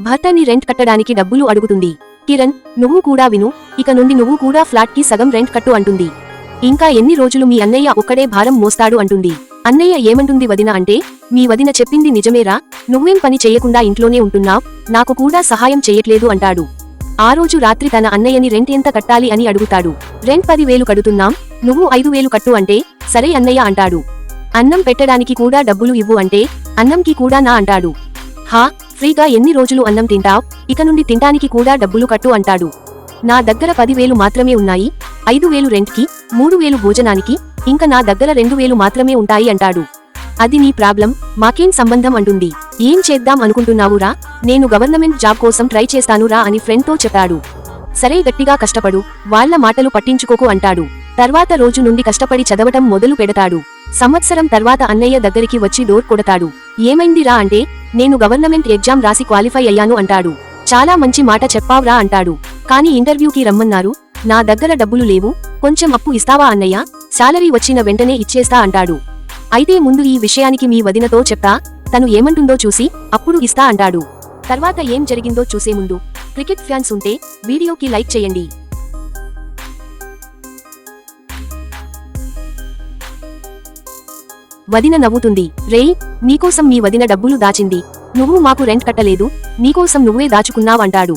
భర్తని రెంట్ కట్టడానికి డబ్బులు అడుగుతుంది. కిరణ్, నువ్వు కూడా విను, ఇక నుండి నువ్వు కూడా ఫ్లాట్ కి సగం రెంట్ కట్టు అంటుంది. ఇంకా ఎన్ని రోజులు మీ అన్నయ్య ఒక్కడే భారం మోస్తాడు అంటుంది. అన్నయ్య ఏమంటుంది వదిన అంటే, మీ వదిన చెప్పింది నిజమేరా, నువ్వేం పని చెయ్యకుండా ఇంట్లోనే ఉంటున్నావ్, నాకు కూడా సహాయం చెయ్యట్లేదు అంటాడు. ఆ రోజు రాత్రి తన అన్నయ్యని రెంట్ ఎంత కట్టాలి అని అడుగుతాడు. రెంట్ 10,000 కడుతున్నాం, నువ్వు 5,000 కట్టు అంటే, సరే అన్నయ్య అంటాడు. అన్నం పెట్టడానికి కూడా డబ్బులు ఇవ్వు అంటే, అన్నంకి కూడా నా అంటాడు. హా, ఫ్రీగా ఎన్ని రోజులు అన్నం తింటావ్, ఇక నుండి తింటానికి కూడా డబ్బులు కట్టు అంటాడు. నా దగ్గర 10,000 మాత్రమే ఉన్నాయి, 5,000 రెంట్కి, 3,000 భోజనానికి, ఇంక నా దగ్గర 2,000 మాత్రమే ఉంటాయి అంటాడు. అది నీ ప్రాబ్లం, మాకేం సంబంధం అంటుంది. ఏం చేద్దాం అనుకుంటున్నావురా, నేను గవర్నమెంట్ జాబ్ కోసం ట్రై చేస్తానురా అని ఫ్రెండ్తో చెప్పాడు. సరే గట్టిగా కష్టపడు, వాళ్ల మాటలు పట్టించుకోకు అంటాడు. తర్వాత రోజు నుండి కష్టపడి చదవటం మొదలు పెడతాడు. సంవత్సరం తర్వాత అన్నయ్య దగ్గరికి వచ్చి డోర్ కొడతాడు. ఏమైందిరా అంటే, నేను గవర్నమెంట్ ఎగ్జామ్ రాసి క్వాలిఫై అయ్యాను అంటాడు. చాలా మంచి మాట చెప్పావ్రా అంటాడు. కానీ ఇంటర్వ్యూకి రమ్మన్నారు, నా దగ్గర డబ్బులు లేవు, కొంచెం అప్పు ఇస్తావా అన్నయ్య, శాలరీ వచ్చిన వెంటనే ఇచ్చేస్తా అంటాడు. అయితే ముందు ఈ విషయానికి మీ వదినతో చెప్తా, తను ఏమంటుందో చూసి అప్పుడు ఇస్తా అంటాడు. తర్వాత ఏం జరిగిందో చూసే ముందు క్రికెట్ ఫ్యాన్స్ ఉంటే వీడియోకి లైక్ చేయండి. వదిన నవ్వుతుంది. రేయ్, నీకోసం మీ వదిన డబ్బులు దాచింది, నువ్వు మాకు రెంట్ కట్టలేదు, నీకోసం నువ్వే దాచుకున్నావంటాడు.